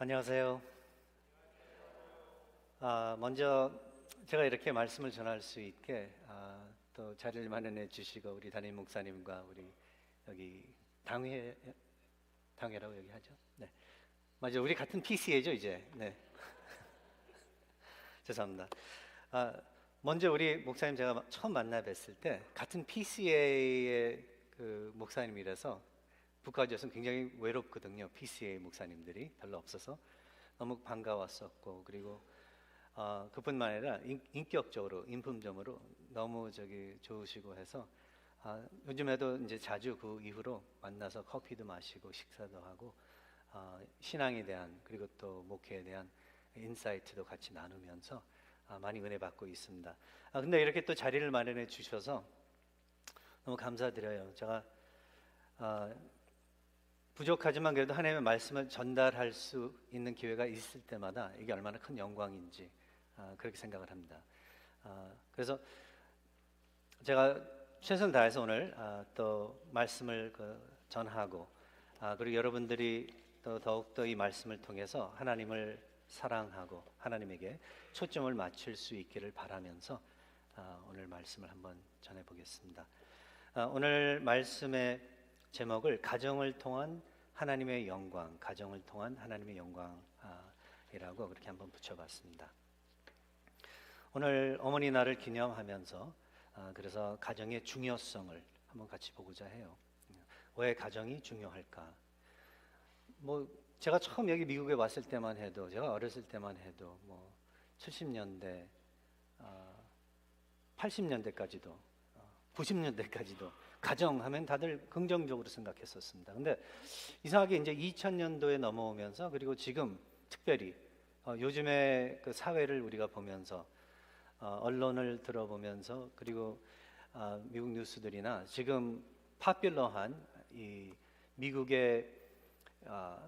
안녕하세요. 먼저 제가 이렇게 말씀을 전할 수 있게 또 자리를 마련해 주시고 우리 담임 목사님과 우리 여기 당회라고 여기 하죠. 네, 맞아. 우리 같은 PCA죠 이제. 네, 죄송합니다. 아, 먼저 우리 목사님 제가 처음 만나 뵀을 때 같은 PCA의 그 목사님이라서 북가주에서는 굉장히 외롭거든요. PCA 목사님들이 별로 없어서 너무 반가웠었고 그리고 그뿐만 아니라 인격적으로 인품점으로 너무 좋으시고 해서 요즘에도 이제 자주 그 이후로 만나서 커피도 마시고 식사도 하고 신앙에 대한 그리고 또 목회에 대한 인사이트도 같이 나누면서 많이 은혜 받고 있습니다. 근데 이렇게 또 자리를 마련해 주셔서 너무 감사드려요. 제가 부족하지만 그래도 하나님의 말씀을 전달할 수 있는 기회가 있을 때마다 이게 얼마나 큰 영광인지 그렇게 생각을 합니다. 그래서 제가 최선을 다해서 오늘 또 말씀을 전하고 그리고 여러분들이 또 더욱더 이 말씀을 통해서 하나님을 사랑하고 하나님에게 초점을 맞출 수 있기를 바라면서 오늘 말씀을 한번 전해보겠습니다. 오늘 말씀의 제목을 가정을 통한 하나님의 영광, 가정을 통한 하나님의 영광이라고 그렇게 한번 붙여봤습니다. 오늘 어머니 날을 기념하면서 그래서 가정의 중요성을 한번 같이 보고자 해요. 왜 가정이 중요할까? 뭐 제가 처음 여기 미국에 왔을 때만 해도, 제가 어렸을 때만 해도 뭐 70년대, 80년대까지도 90년대까지도 가정하면 다들 긍정적으로 생각했었습니다. 근데 이상하게 이제 2000년도에 넘어오면서 그리고 지금 특별히 요즘의 그 사회를 우리가 보면서 언론을 들어보면서 그리고 미국 뉴스들이나 지금 파퓰러한 이 미국의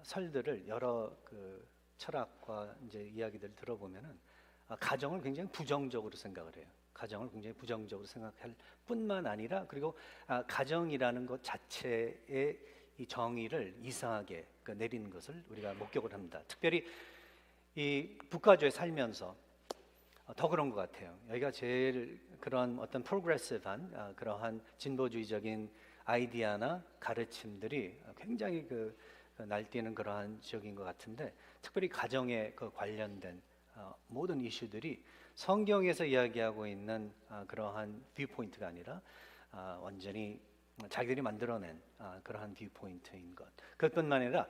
설들을 여러 그 철학과 이제 이야기들을 들어보면은 가정을 굉장히 부정적으로 생각을 해요. 가정을 굉장히 부정적으로 생각할 뿐만 아니라 그리고 가정이라는 것 자체의 이 정의를 이상하게 내리는 것을 우리가 목격을 합니다. 특별히 이 북가주에 살면서 더 그런 것 같아요. 여기가 제일 그런 어떤 프로그레시브한 그러한 진보주의적인 아이디어나 가르침들이 굉장히 날뛰는 그러한 지역인 것 같은데 특별히 가정에 관련된 모든 이슈들이 성경에서 이야기하고 있는 그러한 뷰포인트가 아니라 완전히 자기들이 만들어낸 그러한 뷰포인트인 것. 그것뿐만 아니라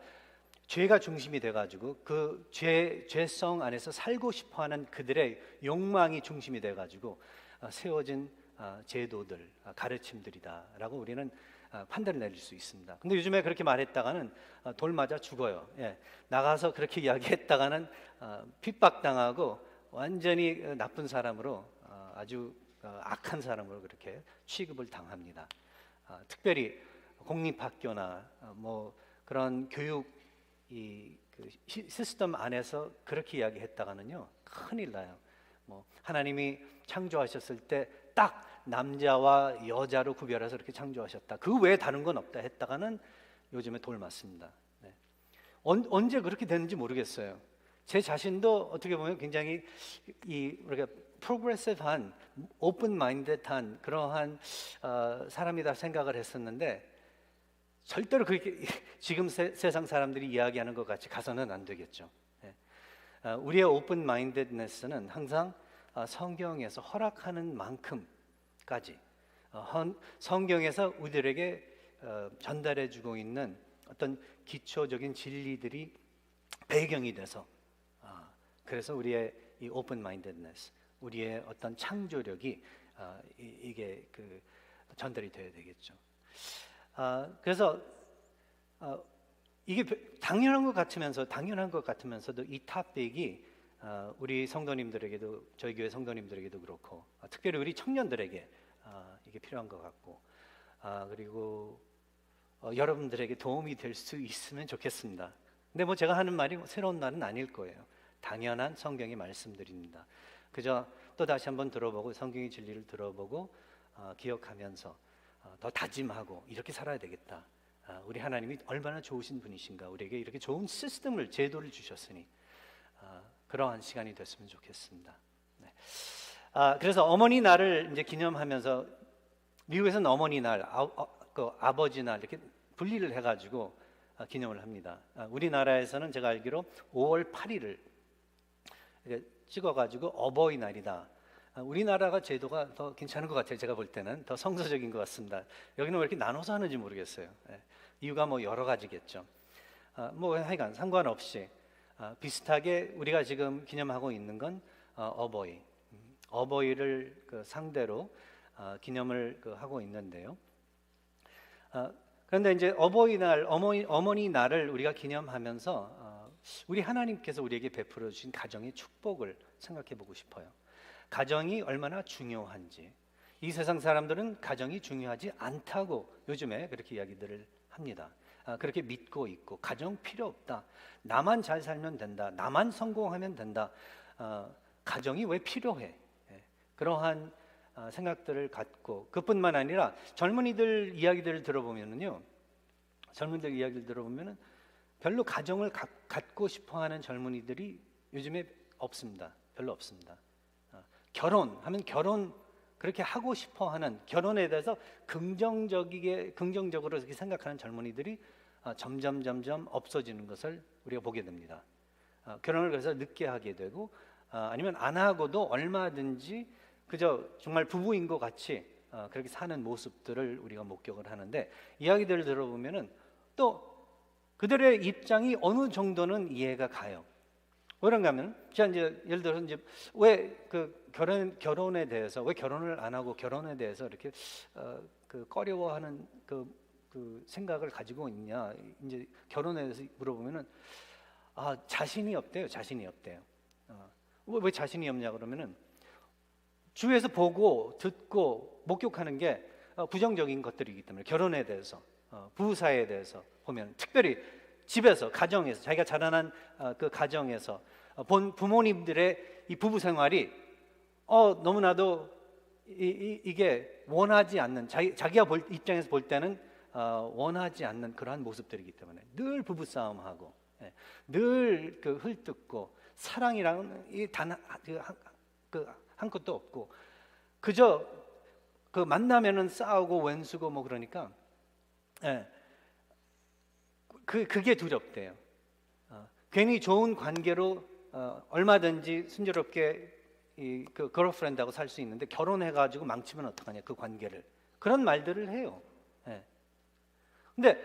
죄가 중심이 돼가지고 그 죄성 안에서 살고 싶어하는 그들의 욕망이 중심이 돼가지고 세워진 제도들, 가르침들이다라고 우리는 판단을 내릴 수 있습니다. 근데 요즘에 그렇게 말했다가는 돌 맞아 죽어요. 예, 나가서 그렇게 이야기했다가는 핍박당하고 완전히 나쁜 사람으로 아주 악한 사람으로 그렇게 취급을 당합니다. 특별히 공립학교나 뭐 그런 교육 그 시스템 안에서 그렇게 이야기했다가는요 큰일 나요. 뭐 하나님이 창조하셨을 때 딱 남자와 여자로 구별해서 이렇게 창조하셨다. 그 외에 다른 건 없다 했다가는 요즘에 돌 맞습니다. 네. 언제 그렇게 됐는지 모르겠어요. 제 자신도 어떻게 보면 굉장히 우리가 프로그레시브한, 오픈 마인드한 그러한 사람이다 생각을 했었는데 절대로 그렇게 지금 세상 사람들이 이야기하는 것 같이 가서는 안 되겠죠. 우리의 오픈 마인드네스는 항상 성경에서 허락하는 만큼까지 성경에서 우리들에게 전달해주고 있는 어떤 기초적인 진리들이 배경이 돼서 그래서 우리의 이 오픈 마인드네스, 우리의 어떤 창조력이 이게 전달이 돼야 되겠죠. 그래서 이게 당연한 것 같으면서도 이 토픽이 우리 성도님들에게도 저희 교회 성도님들에게도 그렇고 특별히 우리 청년들에게 이게 필요한 것 같고 그리고 여러분들에게 도움이 될 수 있으면 좋겠습니다. 근데 뭐 제가 하는 말이 새로운 말은 아닐 거예요. 당연한 성경의 말씀들입니다. 그저 또 다시 한번 들어보고 성경의 진리를 들어보고 기억하면서 더 다짐하고 이렇게 살아야 되겠다. 우리 하나님이 얼마나 좋으신 분이신가, 우리에게 이렇게 좋은 시스템을, 제도를 주셨으니 그러한 시간이 됐으면 좋겠습니다. 네. 그래서 어머니 날을 이제 기념하면서 미국에서는 어머니 날, 아버지 날 이렇게 분리를 해가지고 기념을 합니다. 우리나라에서는 제가 알기로 5월 8일을 찍어가지고 어버이날이다. 우리나라가 제도가 더 괜찮은 것 같아요. 제가 볼 때는 더 성서적인 것 같습니다. 여기는 왜 이렇게 나눠서 하는지 모르겠어요. 이유가 뭐 여러 가지겠죠. 뭐 하여간 상관없이 비슷하게 우리가 지금 기념하고 있는 건 어버이를 상대로 기념을 하고 있는데요. 그런데 이제 어버이날, 어머니 날을 우리가 기념하면서 우리 하나님께서 우리에게 베풀어 주신 가정의 축복을 생각해 보고 싶어요. 가정이 얼마나 중요한지. 이 세상 사람들은 가정이 중요하지 않다고 요즘에 그렇게 이야기들을 합니다. 그렇게 믿고 있고, 가정 필요 없다, 나만 잘 살면 된다, 나만 성공하면 된다, 가정이 왜 필요해, 그러한 생각들을 갖고, 그뿐만 아니라 젊은이들 이야기들을 들어보면은요, 별로 가정을 갖고 싶어하는 젊은이들이 요즘에 없습니다. 별로 없습니다. 결혼하면 결혼 그렇게 하고 싶어하는, 결혼에 대해서 긍정적으로 이렇게 생각하는 젊은이들이 점점 없어지는 것을 우리가 보게 됩니다. 결혼을 그래서 늦게 하게 되고, 아니면 안 하고도 얼마든지 그저 정말 부부인 것 같이 그렇게 사는 모습들을 우리가 목격을 하는데, 이야기들을 들어보면은 또 그들의 입장이 어느 정도는 이해가 가요. 그런가 하면, 제가 이제 예를 들어서 이제 왜 그 결혼에 대해서, 왜 결혼을 안 하고 결혼에 대해서 이렇게 꺼려워하는 그 생각을 가지고 있냐, 이제 결혼에 대해서 물어보면은 자신이 없대요. 왜 자신이 없냐 그러면은, 주위에서 보고 듣고 목격하는 게 부정적인 것들이기 때문에, 결혼에 대해서, 부부 사이에 대해서 보면, 특별히 집에서, 가정에서, 자기가 자라난 그 가정에서 본 부모님들의 이 부부 생활이 너무나도 이게 원하지 않는, 자기가 입장에서 볼 때는 원하지 않는 그러한 모습들이기 때문에 늘 부부 싸움하고, 늘 그 헐뜯고, 사랑이랑은 한 것도 없고, 그저 그 만나면은 싸우고 왼수고 뭐, 그러니까 그게 두렵대요. 괜히 좋은 관계로 얼마든지 순조롭게 그 걸프렌드하고 살 수 있는데, 결혼해가지고 망치면 어떡하냐, 그 관계를. 그런 말들을 해요. 근데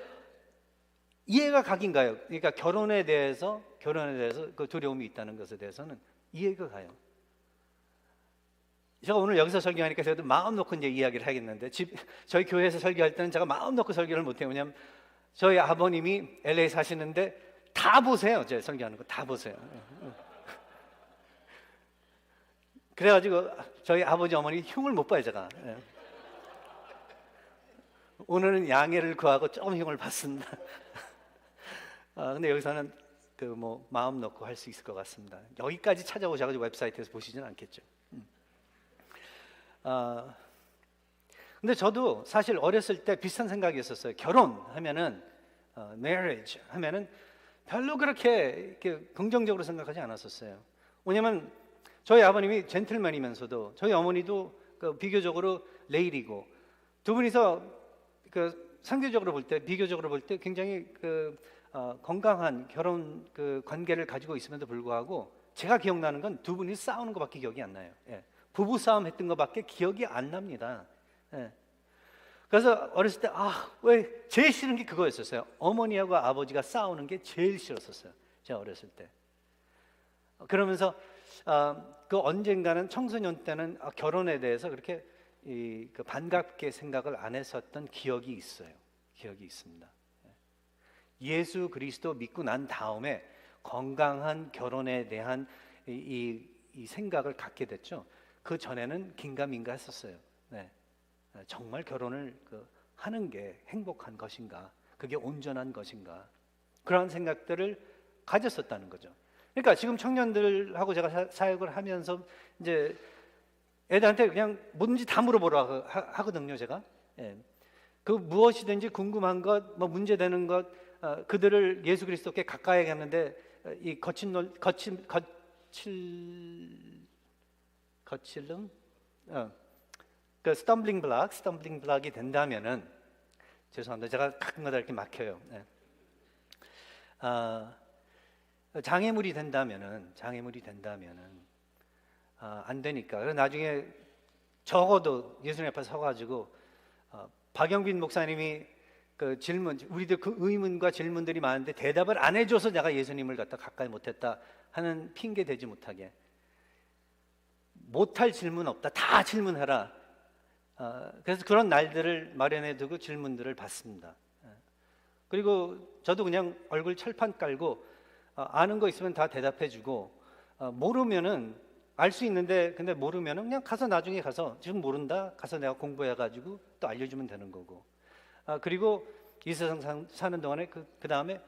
이해가 가긴가요? 그러니까 결혼에 대해서 그 두려움이 있다는 것에 대해서는 이해가 가요. 제가 오늘 여기서 설교하니까 저도 마음 놓고 이제 이야기를 하겠는데, 저희 교회에서 설교할 때는 제가 마음 놓고 설교를 못해요. 왜냐하면 저희 아버님이 LA 사시는데 다 보세요. 제 설교하는 거 다 보세요. 그래가지고 저희 아버지 어머니 흉을 못 봐요, 제가. 오늘은 양해를 구하고 조금 흉을 봤습니다. 근데 여기서는 마음 놓고 할 수 있을 것 같습니다. 여기까지 찾아오셔가지고 웹사이트에서 보시진 않겠죠. 근데 저도 사실 어렸을 때 비슷한 생각이었어요. 결혼하면은, marriage 하면은 별로 그렇게 긍정적으로 생각하지 않았었어요. 왜냐면 저희 아버님이 젠틀맨이면서도 저희 어머니도 비교적으로 레일이고, 두 분이서 상대적으로 볼 때, 비교적으로 볼 때 굉장히 건강한 결혼 관계를 가지고 있음에도 불구하고, 제가 기억나는 건 두 분이 싸우는 것밖에 기억이 안 나요. 부부 싸움 했던 것밖에 기억이 안 납니다. 그래서 어렸을 때 왜 제일 싫은 게 그거였었어요. 어머니하고 아버지가 싸우는 게 제일 싫었었어요, 제가 어렸을 때. 그러면서 그 언젠가는, 청소년 때는 결혼에 대해서 그렇게 반갑게 생각을 안 했었던 기억이 있어요. 기억이 있습니다. 예수 그리스도 믿고 난 다음에 건강한 결혼에 대한 이 생각을 갖게 됐죠. 그 전에는 긴가민가 했었어요. 정말 결혼을 하는 게 행복한 것인가, 그게 온전한 것인가, 그런 생각들을 가졌었다는 거죠. 그러니까 지금 청년들하고 제가 사역을 하면서 이제 애들한테 그냥 뭐든지 다 물어보라 하거든요, 제가. 그 무엇이든지 궁금한 것, 뭐 문제되는 것, 그들을 예수 그리스도께 가까이 하는데 이 거칠름, 그 스텀블링 블락이 된다면은, 죄송합니다. 제가 가끔가다 이렇게 막혀요. 네. 장애물이 된다면은 안 되니까. 그래서 나중에 적어도 예수님 앞에 서가지고 박영빈 목사님이 그 질문, 우리들 그 의문과 질문들이 많은데 대답을 안 해줘서 내가 예수님을 갖다 가까이 못했다 하는 핑계 대지 못하게, 못할 질문 없다, 다 질문하라. 그래서 그런 날들을 마련해 두고 질문들을 받습니다. 그리고 저도 그냥 얼굴 철판 깔고 아는 거 있으면 다 대답해 주고, 모르면은 알 수 있는데 근데 모르면은 그냥 가서 나중에 가서 지금 모른다 가서 내가 공부해 가지고 또 알려주면 되는 거고. 그리고 이 세상 사는 동안에 그 다음에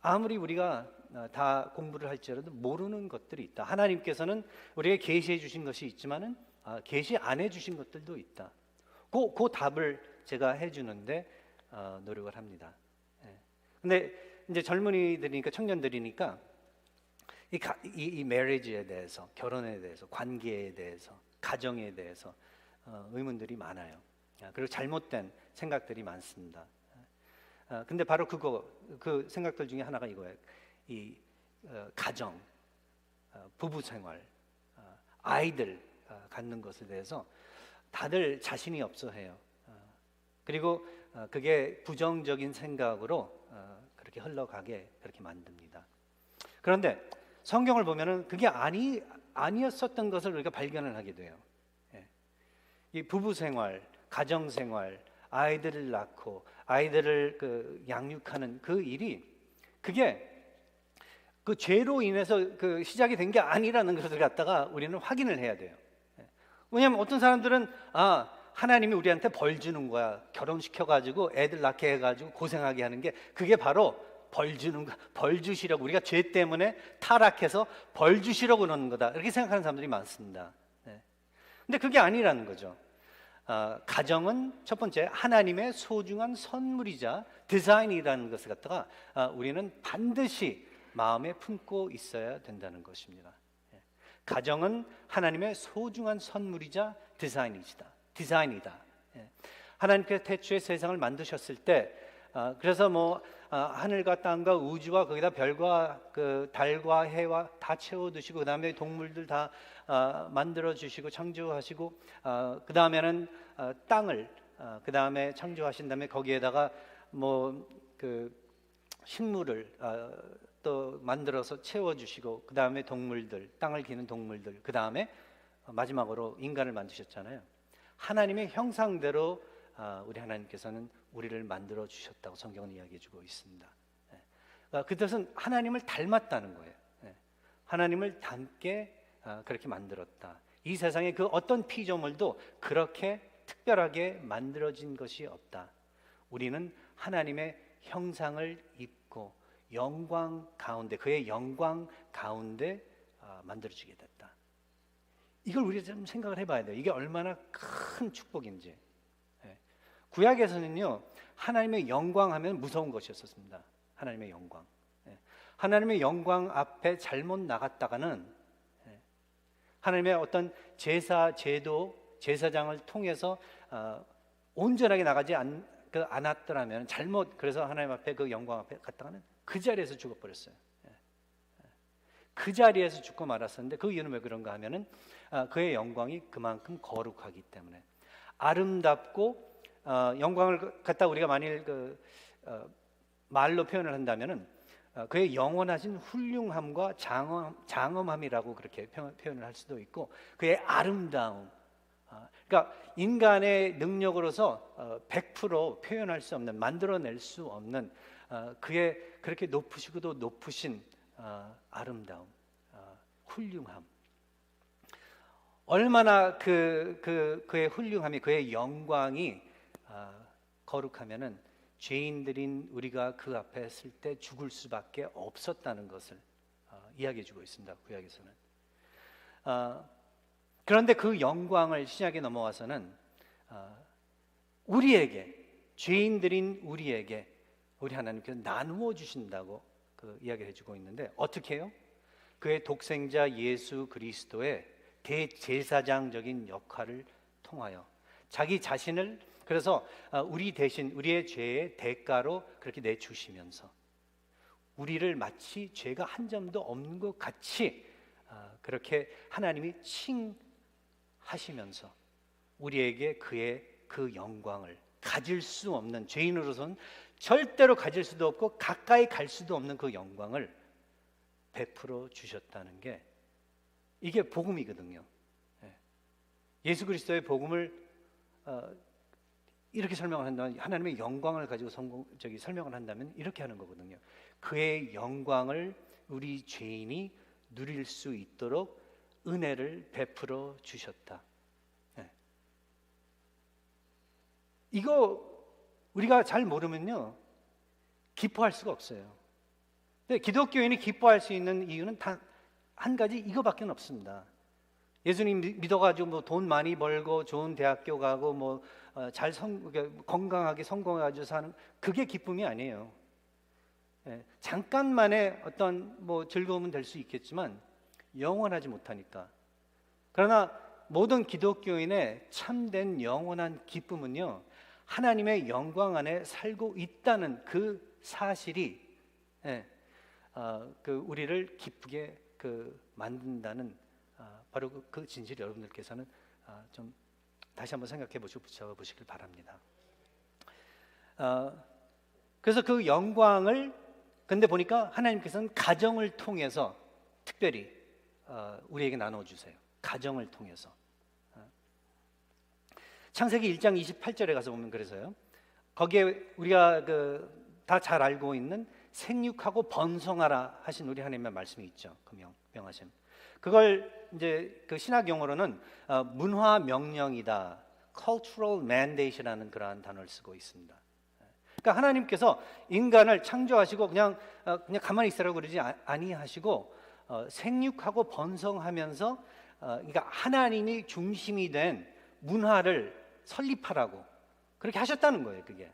아무리 우리가 다 공부를 할지라도 모르는 것들이 있다. 하나님께서는 우리에게 계시해 주신 것이 있지만은 계시 안 해 주신 것들도 있다. 그 답을 제가 해주는데 노력을 합니다. 근데 이제 젊은이들이니까, 청년들이니까 이 marriage에 대해서, 결혼에 대해서, 관계에 대해서, 가정에 대해서 의문들이 많아요. 그리고 잘못된 생각들이 많습니다. 근데 바로 그 생각들 중에 하나가 이거예요. 이 가정, 부부 생활, 아이들 갖는 것에 대해서 다들 자신이 없어 해요. 그리고 그게 부정적인 생각으로 그렇게 흘러가게 그렇게 만듭니다. 그런데 성경을 보면은 그게 아니었었던 것을 우리가 발견을 하게 돼요. 이 부부 생활, 가정 생활, 아이들을 낳고 아이들을 그 양육하는 그 일이, 그게 그 죄로 인해서 그 시작이 된 게 아니라는 것을 갖다가 우리는 확인을 해야 돼요. 왜냐하면 어떤 사람들은 하나님이 우리한테 벌 주는 거야. 결혼시켜가지고 애들 낳게 해가지고 고생하게 하는 게, 그게 바로 벌 주는 거, 벌 주시려고, 우리가 죄 때문에 타락해서 벌 주시려고 그러는 거다, 이렇게 생각하는 사람들이 많습니다. 근데 그게 아니라는 거죠. 가정은 첫 번째 하나님의 소중한 선물이자 디자인이라는 것을 갖다가 우리는 반드시 마음에 품고 있어야 된다는 것입니다. 가정은 하나님의 소중한 선물이자 디자인이다. 하나님께서 태초에 세상을 만드셨을 때, 그래서 뭐 하늘과 땅과 우주와 거기다 별과 그 달과 해와 다 채워두시고, 그 다음에 동물들 다 만들어 주시고 창조하시고, 그 다음에는 땅을 그 다음에 창조하신 다음에 거기에다가 뭐 그 식물을 또 만들어서 채워주시고, 그 다음에 동물들, 땅을 기는 동물들, 그 다음에 마지막으로 인간을 만드셨잖아요. 하나님의 형상대로 우리 하나님께서는 우리를 만들어 주셨다고 성경은 이야기해주고 있습니다. 그 뜻은 하나님을 닮았다는 거예요. 하나님을 닮게 그렇게 만들었다. 이 세상에 그 어떤 피조물도 그렇게 특별하게 만들어진 것이 없다. 우리는 하나님의 형상을 입고 영광 가운데, 그의 영광 가운데 만들어지게 됐다. 이걸 우리가 좀 생각을 해봐야 돼요. 이게 얼마나 큰 축복인지. 구약에서는요, 하나님의 영광 하면 무서운 것이었습니다. 하나님의 영광. 하나님의 영광 앞에 잘못 나갔다가는 하나님의 어떤 제사, 제도, 제사장을 통해서 온전하게 나가지 않았더라면, 그래서 하나님 앞에 그 영광 앞에 갔다가는 그 자리에서 죽어버렸어요. 그 자리에서 죽고 말았었는데, 그 이유는 왜 그런가 하면은 그의 영광이 그만큼 거룩하기 때문에. 아름답고 영광을 갖다 우리가 만일 말로 표현을 한다면은 그의 영원하신 훌륭함과 장엄함이라고 그렇게 표현을 할 수도 있고, 그의 아름다움, 그러니까 인간의 능력으로서 100% 표현할 수 없는, 만들어낼 수 없는 그의 그렇게 높으시고도 높으신 아름다움, 훌륭함. 얼마나 그의 훌륭함이, 그의 영광이 거룩하면은 죄인들인 우리가 그 앞에 설 때 죽을 수밖에 없었다는 것을 이야기해주고 있습니다. 구약에서는. 그런데 그 영광을 신약에 넘어와서는 우리에게, 죄인들인 우리에게 우리 하나님께서 나누어 주신다고 이야기를 해주고 있는데, 어떻게 해요? 그의 독생자 예수 그리스도의 대제사장적인 역할을 통하여 자기 자신을, 그래서 우리 대신 우리의 죄의 대가로 그렇게 내주시면서 우리를 마치 죄가 한 점도 없는 것 같이 그렇게 하나님이 칭하시면서 우리에게 그의 그 영광을, 가질 수 없는, 죄인으로서는 절대로 가질 수도 없고 가까이 갈 수도 없는 그 영광을 베풀어 주셨다는 게, 이게 복음이거든요. 예수 그리스도의 복음을 이렇게 설명을 한다면, 하나님의 영광을 가지고 설명을 한다면 이렇게 하는 거거든요. 그의 영광을 우리 죄인이 누릴 수 있도록 은혜를 베풀어 주셨다. 이거 우리가 잘 모르면요, 기뻐할 수가 없어요. 근데 기독교인이 기뻐할 수 있는 이유는 단 한 가지, 이거밖에 없습니다. 예수님 믿어가지고 뭐 돈 많이 벌고 좋은 대학교 가고 뭐 잘 건강하게 성공해가지고 사는, 그게 기쁨이 아니에요. 잠깐만의 어떤 뭐 즐거움은 될 수 있겠지만 영원하지 못하니까. 그러나 모든 기독교인의 참된 영원한 기쁨은요, 하나님의 영광 안에 살고 있다는 그 사실이 우리를 기쁘게 만든다는 바로 그 진실을 여러분들께서는 좀 다시 한번 생각해 보시길 바랍니다. 그래서 그 영광을, 근데 보니까 하나님께서는 가정을 통해서 특별히 우리에게 나눠주세요. 가정을 통해서. 창세기 1장 28절에 가서 보면 그래서요, 거기에 우리가 다 잘 알고 있는 생육하고 번성하라 하신 우리 하나님의 말씀이 있죠. 그 명하심. 그걸 이제 그 신학 용어로는 문화 명령이다, cultural mandate라는 그러한 단어를 쓰고 있습니다. 그러니까 하나님께서 인간을 창조하시고 그냥 가만히 있으라고 그러지 아니하시고 생육하고 번성하면서, 그러니까 하나님이 중심이 된 문화를 설립하라고 그렇게 하셨다는 거예요. 그게.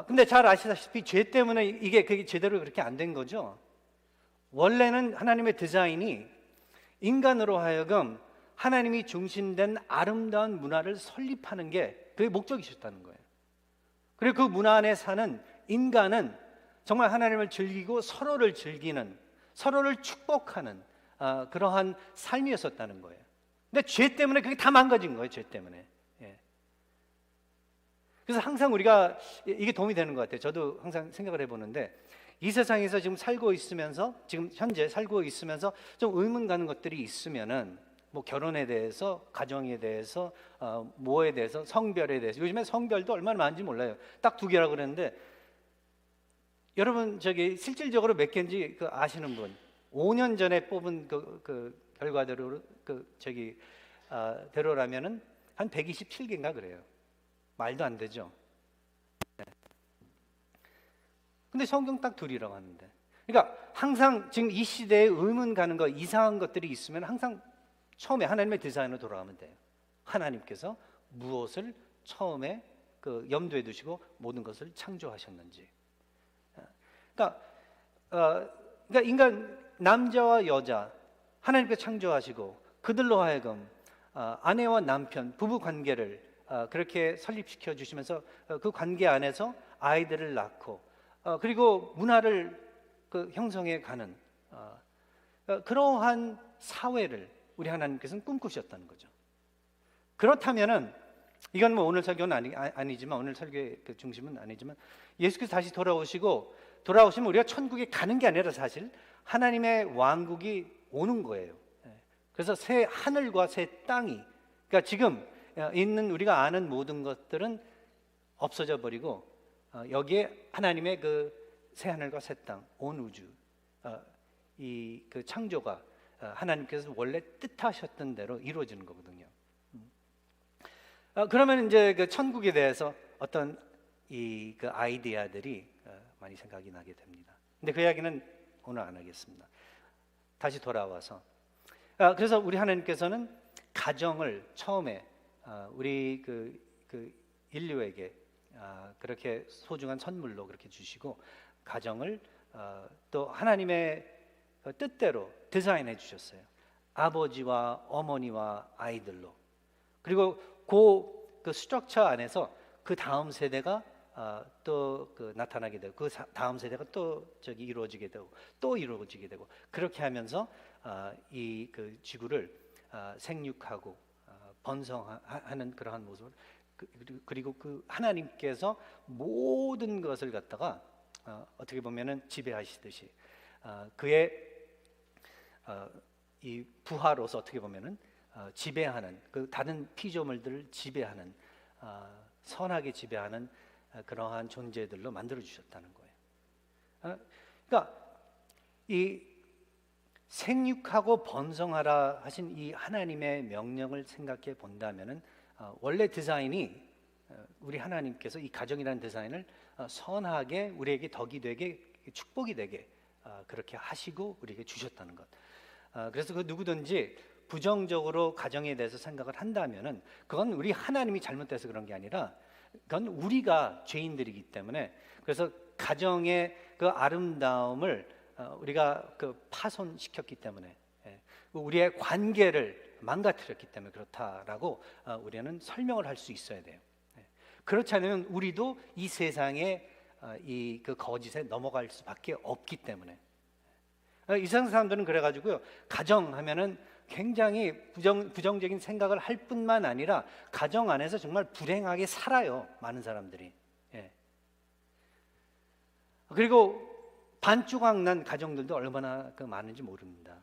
근데 잘 아시다시피 죄 때문에 그게 제대로 그렇게 안 된 거죠. 원래는 하나님의 디자인이 인간으로 하여금 하나님이 중심된 아름다운 문화를 설립하는 게 그게 목적이셨다는 거예요. 그리고 그 문화 안에 사는 인간은 정말 하나님을 즐기고 서로를 즐기는, 서로를 축복하는 그러한 삶이었었다는 거예요. 근데 죄 때문에 그게 다 망가진 거예요. 죄 때문에. 그래서 항상 우리가, 이게 도움이 되는 것 같아요. 저도 항상 생각을 해보는데, 이 세상에서 지금 살고 있으면서, 지금 현재 살고 있으면서 좀 의문 가는 것들이 있으면은, 뭐 결혼에 대해서, 가정에 대해서, 뭐에 대해서, 성별에 대해서. 요즘에 성별도 얼마나 많은지 몰라요. 딱 2개라고 그랬는데, 여러분 실질적으로 몇 개인지 아시는 분? 5년 전에 뽑은 그 결과대로 대로라면은 한 127개인가 그래요. 말도 안 되죠. 근데 성경 딱 2이라고 하는데, 그러니까 항상 지금 이 시대에 의문 가는 거, 이상한 것들이 있으면 항상 처음에 하나님의 디자인으로 돌아가면 돼요. 하나님께서 무엇을 처음에 염두에 두시고 모든 것을 창조하셨는지. 그러니까 인간, 남자와 여자 하나님께서 창조하시고 그들로 하여금 아내와 남편, 부부 관계를 그렇게 설립시켜 주시면서 그 관계 안에서 아이들을 낳고 그리고 문화를 형성해 가는 그러한 사회를 우리 하나님께서는 꿈꾸셨다는 거죠. 그렇다면은, 이건 뭐 오늘 설교는 아니지만, 오늘 설교의 그 중심은 아니지만, 예수께서 다시 돌아오시면 우리가 천국에 가는 게 아니라 사실 하나님의 왕국이 오는 거예요. 그래서 새 하늘과 새 땅이, 그러니까 지금 있는 우리가 아는 모든 것들은 없어져 버리고 여기에 하나님의 그 새 하늘과 새 땅, 온 우주, 이 창조가 하나님께서 원래 뜻하셨던 대로 이루어지는 거거든요. 그러면 이제 그 천국에 대해서 어떤 그 아이디어들이 많이 생각이 나게 됩니다. 근데 그 이야기는 오늘 안 하겠습니다. 다시 돌아와서, 그래서 우리 하나님께서는 가정을 처음에 우리 인류에게 그렇게 소중한 선물로 그렇게 주시고 가정을 또 하나님의 뜻대로 디자인해 주셨어요. 아버지와 어머니와 아이들로. 그리고 그 스트럭처 안에서 그 다음 세대가 또 나타나게 되고 그 다음 세대가 또 이루어지게 되고 또 이루어지게 되고 그렇게 하면서 이 지구를 생육하고 번성하는 그러한 모습을 그리고 그 하나님께서 모든 것을 갖다가 어떻게 보면은 지배하시듯이 그의 이 부하로서 어떻게 보면은 지배하는 그 다른 피조물들을 지배하는 선하게 지배하는 그러한 존재들로 만들어 주셨다는 거예요. 그러니까 이 생육하고 번성하라 하신 이 하나님의 명령을 생각해 본다면은 원래 디자인이 우리 하나님께서 이 가정이라는 디자인을 선하게 우리에게 덕이 되게 축복이 되게 그렇게 하시고 우리에게 주셨다는 것. 그래서 그 누구든지 부정적으로 가정에 대해서 생각을 한다면은 그건 우리 하나님이 잘못돼서 그런 게 아니라 그건 우리가 죄인들이기 때문에 그래서 가정의 그 아름다움을 우리가 파손시켰기 때문에 우리의 관계를 망가뜨렸기 때문에 그렇다라고 우리는 설명을 할 수 있어야 돼요. 그렇지 않으면 우리도 이 세상에 이 거짓에 넘어갈 수밖에 없기 때문에 이상 사람들은 그래가지고요 가정하면은 굉장히 부정적인 생각을 할 뿐만 아니라 가정 안에서 정말 불행하게 살아요 많은 사람들이. 그리고 반조각 난 가정들도 얼마나 많은지 모릅니다.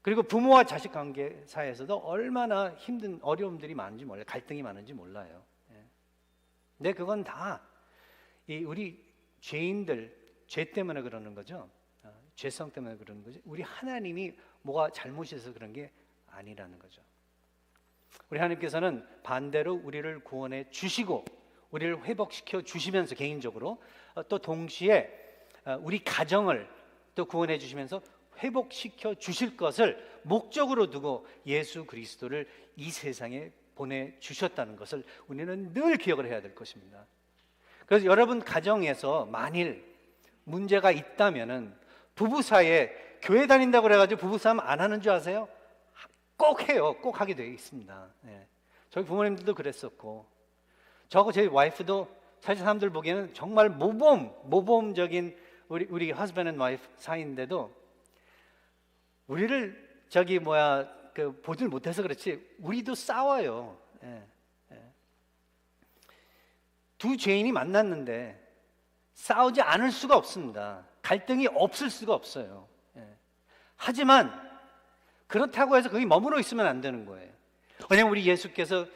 그리고 부모와 자식 관계 사이에서도 얼마나 힘든 어려움들이 많은지 몰라요. 갈등이 많은지 몰라요. 근데 그건 다 우리 죄인들 죄 때문에 그러는 거죠. 죄성 때문에 그러는 거죠. 우리 하나님이 뭐가 잘못해서 그런 게 아니라는 거죠. 우리 하나님께서는 반대로 우리를 구원해 주시고 우리를 회복시켜 주시면서 개인적으로 또 동시에 우리 가정을 또 구원해 주시면서 회복시켜 주실 것을 목적으로 두고 예수 그리스도를 이 세상에 보내주셨다는 것을 우리는 늘 기억을 해야 될 것입니다. 그래서 여러분 가정에서 만일 문제가 있다면은 부부 사이에 교회 다닌다고 그래가지고 부부싸움 안 하는 줄 아세요? 꼭 해요. 꼭 하게 되어 있습니다. 저희 부모님들도 그랬었고 저하고 저희 와이프도 사실 사람들 보기에는 정말 모범적인 우리 husband and wife 사이인데도 우리를 보질 못해서 그렇지 우리도 싸워요. 두 죄인이 만났는데 싸우지 않을 수가 없습니다. 갈등이 없을 수가 없어요. 하지만 그렇다고 해서 거기 머무러 있으면 안 되는 거예요. 왜냐하면 우리 예수께서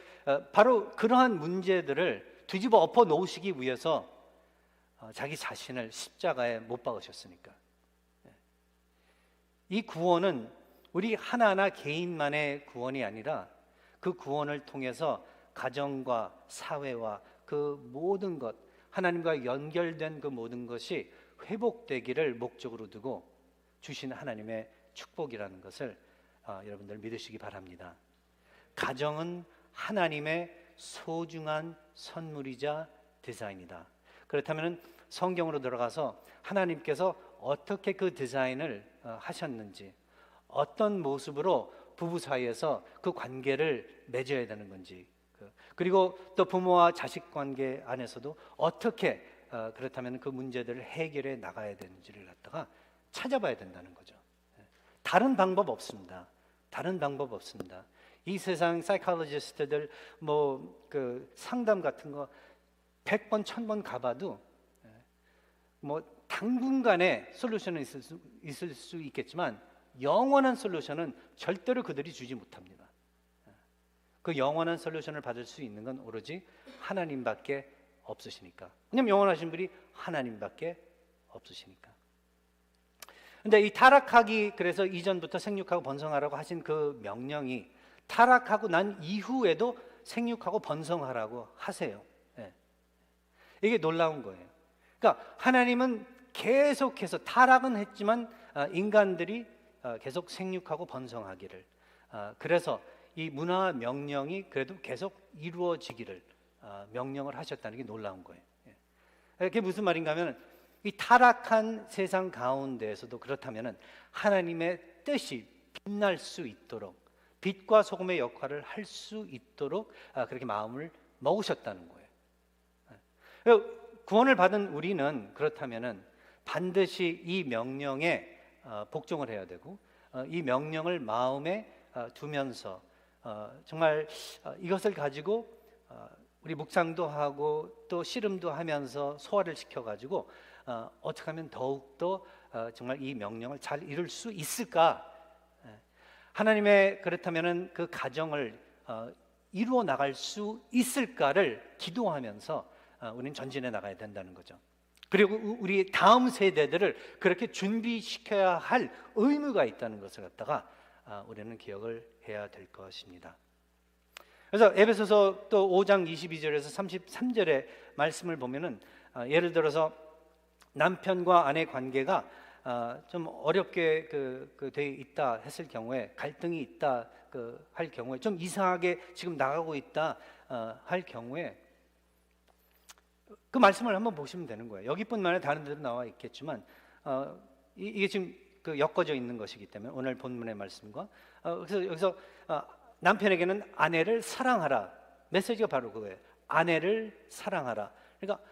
바로 그러한 문제들을 뒤집어 엎어 놓으시기 위해서 자기 자신을 십자가에 못 박으셨으니까. 이 구원은 우리 하나하나 개인만의 구원이 아니라 그 구원을 통해서 가정과 사회와 그 모든 것 하나님과 연결된 그 모든 것이 회복되기를 목적으로 두고 주신 하나님의 축복이라는 것을 여러분들 믿으시기 바랍니다. 가정은 하나님의 소중한 선물이자 디자인이다. 그렇다면 성경으로 들어가서 하나님께서 어떻게 그 디자인을 하셨는지 어떤 모습으로 부부 사이에서 그 관계를 맺어야 되는 건지 그리고 또 부모와 자식 관계 안에서도 어떻게 그렇다면 그 문제들을 해결해 나가야 되는지를 갖다가 찾아봐야 된다는 거죠. 다른 방법 없습니다. 다른 방법 없습니다. 이 세상 사이콜로지스트들 상담 같은 거 100번 1000번 가봐도 당분간의 솔루션은 있을 수 있겠지만 영원한 솔루션은 절대로 그들이 주지 못합니다. 그 영원한 솔루션을 받을 수 있는 건 오로지 하나님밖에 없으시니까. 왜냐하면 영원하신 분이 하나님밖에 없으시니까. 근데 이 타락하기 그래서 이전부터 생육하고 번성하라고 하신 그 명령이 타락하고 난 이후에도 생육하고 번성하라고 하세요. 이게 놀라운 거예요. 그러니까 하나님은 계속해서 타락은 했지만 인간들이 계속 생육하고 번성하기를 그래서 이 문화 명령이 그래도 계속 이루어지기를 명령을 하셨다는 게 놀라운 거예요. 그게 무슨 말인가 하면 이 타락한 세상 가운데에서도 그렇다면 하나님의 뜻이 빛날 수 있도록, 빛과 소금의 역할을 할 수 있도록 그렇게 마음을 먹으셨다는 거예요. 구원을 받은 우리는 그렇다면 반드시 이 명령에 복종을 해야 되고, 이 명령을 마음에 두면서 정말 이것을 가지고 우리 묵상도 하고 또 씨름도 하면서 소화를 시켜가지고 어떻게 하면 더욱더 정말 이 명령을 잘 이룰 수 있을까? 하나님의 그렇다면은 그 가정을 이루어 나갈 수 있을까를 기도하면서 우리는 전진해 나가야 된다는 거죠. 그리고 우리 다음 세대들을 그렇게 준비시켜야 할 의무가 있다는 것을 갖다가 우리는 기억을 해야 될 것입니다. 그래서 에베소서 또 5장 22절에서 33절의 말씀을 보면은 예를 들어서 남편과 아내 관계가 좀 어렵게 돼 있다 했을 경우에, 갈등이 있다 할 경우에, 좀 이상하게 지금 나가고 있다 할 경우에 그 말씀을 한번 보시면 되는 거예요. 여기뿐만 아니라 다른 데도 나와 있겠지만 이게 지금 엮어져 있는 것이기 때문에 오늘 본문의 말씀과 그래서 여기서 남편에게는 아내를 사랑하라, 메시지가 바로 그거예요. 아내를 사랑하라. 그러니까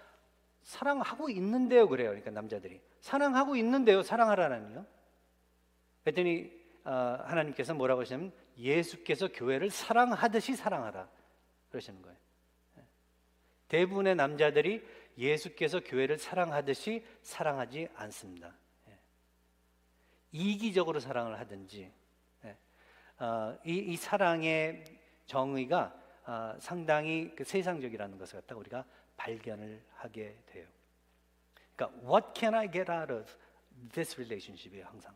사랑하고 있는데요, 그래요. 그러니까 남자들이 사랑하고 있는데요, 사랑하라는요. 그랬더니 하나님께서 뭐라고 하시냐면 예수께서 교회를 사랑하듯이 사랑하라 그러시는 거예요. 대부분의 남자들이 예수께서 교회를 사랑하듯이 사랑하지 않습니다. 이기적으로 사랑을 하든지, 이 사랑의 정의가 상당히 세상적이라는 것을 갖다가 우리가 발견을 하게 돼요. 그러니까 What can I get out of this relationship이에요, 항상.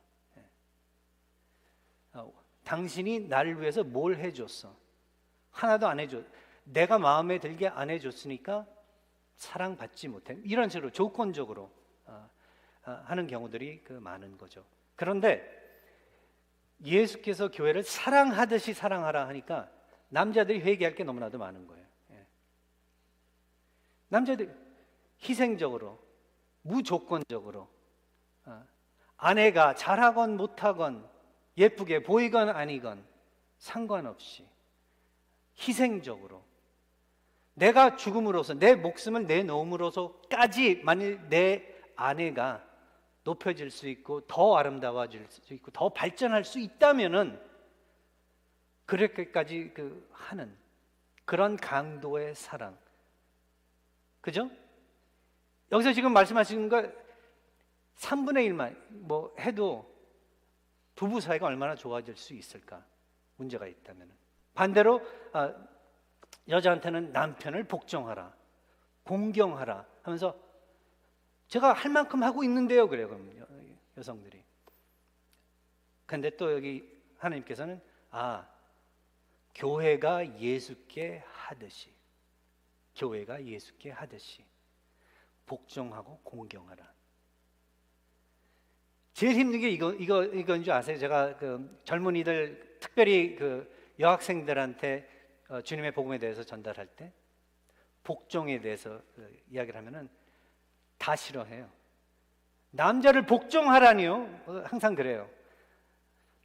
당신이 나를 위해서 뭘 해줬어? 하나도 안 해줘. 내가 마음에 들게 안 해줬으니까 사랑받지 못해. 이런 식으로 조건적으로 하는 경우들이 많은 거죠. 그런데 예수께서 교회를 사랑하듯이 사랑하라 하니까 남자들이 회개할 게 너무나도 많은 거예요. 남자들 희생적으로, 무조건적으로 아내가 잘하건 못하건 예쁘게 보이건 아니건 상관없이 희생적으로 내가 죽음으로써, 내 목숨을 내놓음으로써까지 만일 내 아내가 높여질 수 있고 더 아름다워질 수 있고 더 발전할 수 있다면은 그렇게까지 하는 그런 강도의 사랑, 그죠? 여기서 지금 말씀하시는 거 3분의 1만 뭐 해도 부부 사이가 얼마나 좋아질 수 있을까? 문제가 있다면. 반대로 여자한테는 남편을 복종하라, 공경하라 하면서 제가 할 만큼 하고 있는데요, 그래요. 그럼 여성들이. 근데 또 여기 하나님께서는 교회가 예수께 하듯이, 교회가 예수께 하듯이 복종하고 공경하라. 제일 힘든 게 이건 줄 아세요? 제가 젊은이들, 특별히 여학생들한테 주님의 복음에 대해서 전달할 때 복종에 대해서 이야기를 하면은 다 싫어해요. 남자를 복종하라니요? 항상 그래요.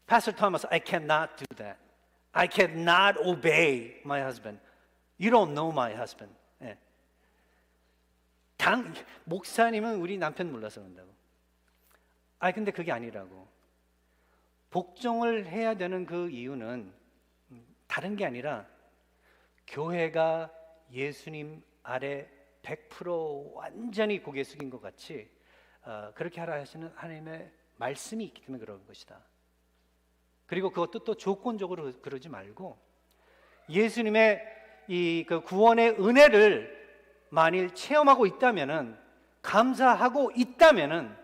Pastor Thomas, I cannot do that. I cannot obey my husband. You don't know my husband. 예. 목사님은 우리 남편 몰라서 그런다고. 근데 그게 아니라고. 복종을 해야 되는 그 이유는 다른 게 아니라 교회가 예수님 아래 100% 완전히 고개 숙인 것 같이 그렇게 하라 하시는 하나님의 말씀이 있기 때문에 그런 것이다. 그리고 그것도 또 조건적으로 그러지 말고 예수님의 이 구원의 은혜를 만일 체험하고 있다면은, 감사하고 있다면은,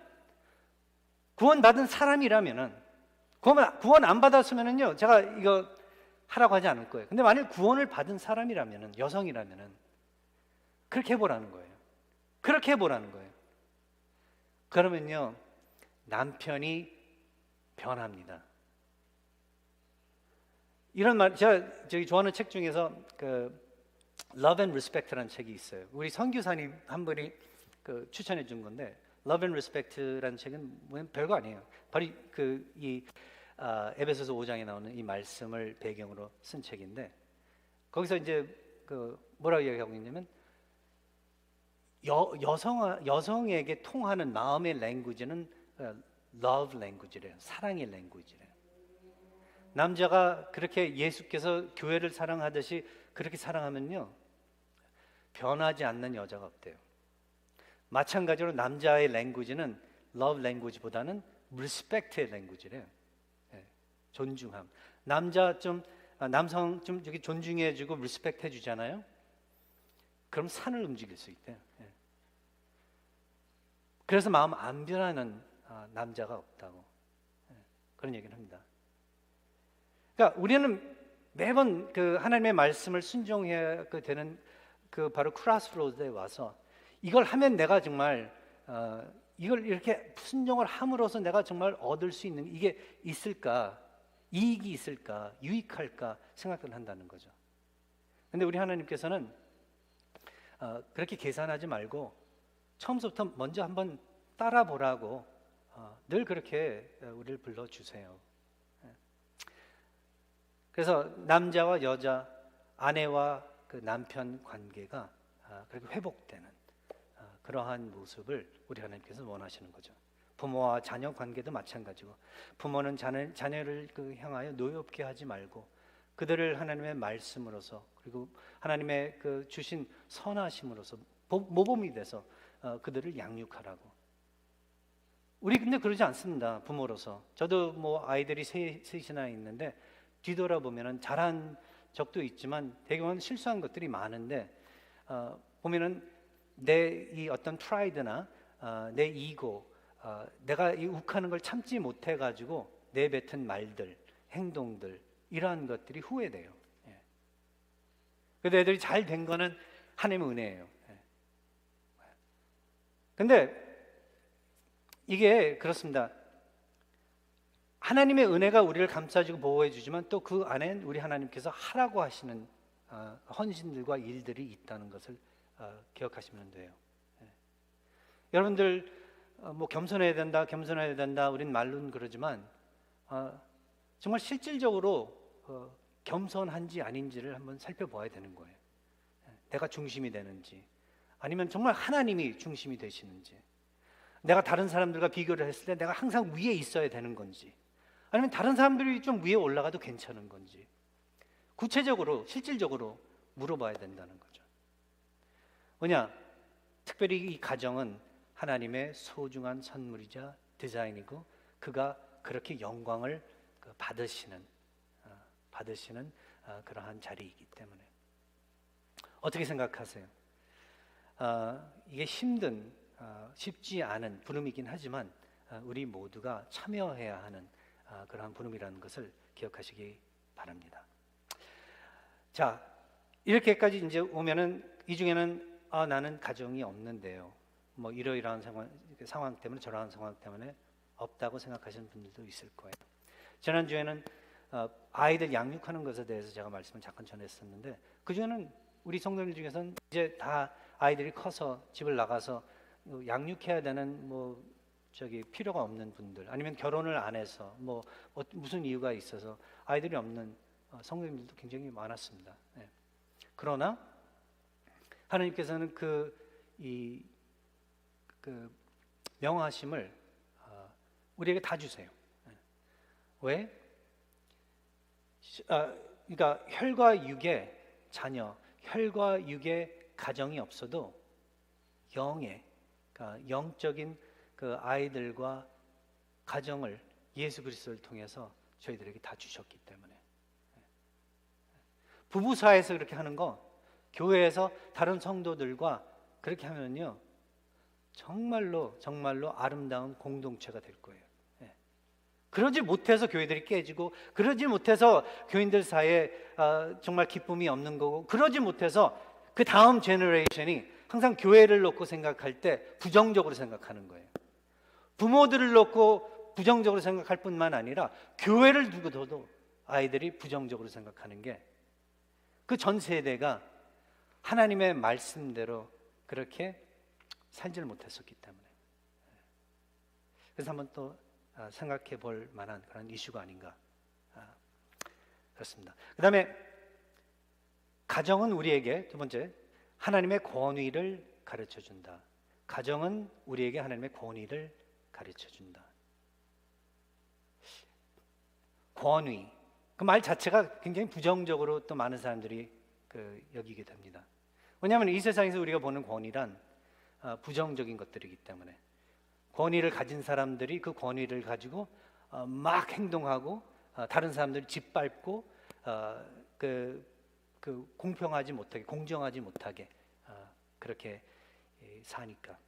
구원받은 사람이라면은, 구원 안 받았으면은요, 제가 이거 하라고 하지 않을 거예요. 근데 만일 구원을 받은 사람이라면은, 여성이라면은 그렇게 해보라는 거예요. 그렇게 해보라는 거예요. 그러면요, 남편이 변합니다. 이런 말, 제가 저기 좋아하는 책 중에서 Love and Respect라는 책이 있어요. 우리 선교사님 한 분이 추천해 준 건데 Love and Respect라는 책은 뭐 별거 아니에요. 바로 이 에베소서 5장에 나오는 이 말씀을 배경으로 쓴 책인데 거기서 이제 뭐라고 이야기하고 있냐면 여성에게 통하는 마음의 랭귀지는 love language래요. 사랑의 랭귀지래요. 남자가 그렇게 예수께서 교회를 사랑하듯이 그렇게 사랑하면요 변하지 않는 여자가 없대요. 마찬가지로 남자의 랭귀지는 love language보다는 respect의 랭귀지래요. 존중함. 남성 좀 저기 존중해주고 respect 해주잖아요. 그럼 산을 움직일 수 있대요. 그래서 마음 안 변하는 남자가 없다고 그런 얘기를 합니다. 그러니까 우리는 매번 하나님의 말씀을 순종해야 되는 바로 크로스로드에 와서 이걸 하면 내가 정말 이걸 이렇게 순종을 함으로써 내가 정말 얻을 수 있는 이게 있을까? 이익이 있을까? 유익할까? 생각을 한다는 거죠. 근데 우리 하나님께서는 그렇게 계산하지 말고 처음부터 먼저 한번 따라 보라고 늘 그렇게 우리를 불러주세요. 그래서 남자와 여자, 아내와 남편 관계가 그렇게 회복되는 그러한 모습을 우리 하나님께서 원하시는 거죠. 부모와 자녀 관계도 마찬가지고 부모는 자녀를 향하여 노엽게 하지 말고 그들을 하나님의 말씀으로서 그리고 하나님의 주신 선하심으로서 모범이 돼서 그들을 양육하라고. 우리 근데 그러지 않습니다. 부모로서. 저도 뭐 아이들이 셋이나 있는데 뒤돌아보면은 잘한 적도 있지만 대개는 실수한 것들이 많은데 보면은 내 이 어떤 프라이드나 내 이고 내가 이 욱하는 걸 참지 못해 가지고 내뱉은 말들, 행동들 이러한 것들이 후회돼요. 그래도 애들이 잘 된 거는 하나님의 은혜예요. 근데 이게 그렇습니다. 하나님의 은혜가 우리를 감싸주고 보호해 주지만 또 그 안엔 우리 하나님께서 하라고 하시는 헌신들과 일들이 있다는 것을 기억하시면 돼요. 여러분들 뭐 겸손해야 된다 우린 말로는 그러지만 정말 실질적으로 겸손한지 아닌지를 한번 살펴봐야 되는 거예요. 내가 중심이 되는지 아니면 정말 하나님이 중심이 되시는지, 내가 다른 사람들과 비교를 했을 때 내가 항상 위에 있어야 되는 건지, 아니면 다른 사람들이 좀 위에 올라가도 괜찮은 건지 구체적으로 실질적으로 물어봐야 된다는 거죠. 뭐냐? 특별히 이 가정은 하나님의 소중한 선물이자 디자인이고 그가 그렇게 영광을 받으시는 그러한 자리이기 때문에 어떻게 생각하세요? 이게 쉽지 않은 부름이긴 하지만 우리 모두가 참여해야 하는 그러한 부름이라는 것을 기억하시기 바랍니다. 자, 이렇게까지 이제 오면은 이 중에는 나는 가정이 없는데요. 뭐 이러이러한 상황 때문에 저러한 상황 때문에 없다고 생각하시는 분들도 있을 거예요. 지난주에는 아이들 양육하는 것에 대해서 제가 말씀을 잠깐 전했었는데 그 중에는 우리 성도들 중에서는 이제 다 아이들이 커서 집을 나가서 양육해야 되는 필요가 없는 분들, 아니면 결혼을 안 해서 무슨 이유가 있어서 아이들이 없는 성도님들도 굉장히 많았습니다. 그러나 하나님께서는 이 명하심을 우리에게 다 주세요. 왜? 그러니까 혈과 육의 자녀, 혈과 육의 가정이 없어도 그러니까 영적인 아이들과 가정을 예수 그리스도를 통해서 저희들에게 다 주셨기 때문에 부부 사이에서 그렇게 하는 거, 교회에서 다른 성도들과 그렇게 하면요 정말로 아름다운 공동체가 될 거예요. 그러지 못해서 교회들이 깨지고, 그러지 못해서 교인들 사이에 정말 기쁨이 없는 거고, 그러지 못해서 그 다음 제너레이션이 항상 교회를 놓고 생각할 때 부정적으로 생각하는 거예요. 부모들을 놓고 부정적으로 생각할 뿐만 아니라 교회를 두고도 아이들이 부정적으로 생각하는 게 그 전 세대가 하나님의 말씀대로 그렇게 살지를 못했었기 때문에. 그래서 한번 또 생각해 볼 만한 그런 이슈가 아닌가 그렇습니다. 그 다음에 가정은 우리에게 두 번째 하나님의 권위를 가르쳐 준다. 가정은 우리에게 하나님의 권위를 가르쳐 준다. 권위, 그 말 자체가 굉장히 부정적으로 또 많은 사람들이 여기게 됩니다. 왜냐하면 이 세상에서 우리가 보는 권위란 부정적인 것들이기 때문에 권위를 가진 사람들이 그 권위를 가지고 막 행동하고 다른 사람들을 짓밟고 공평하지 못하게, 공정하지 못하게 그렇게 사니까.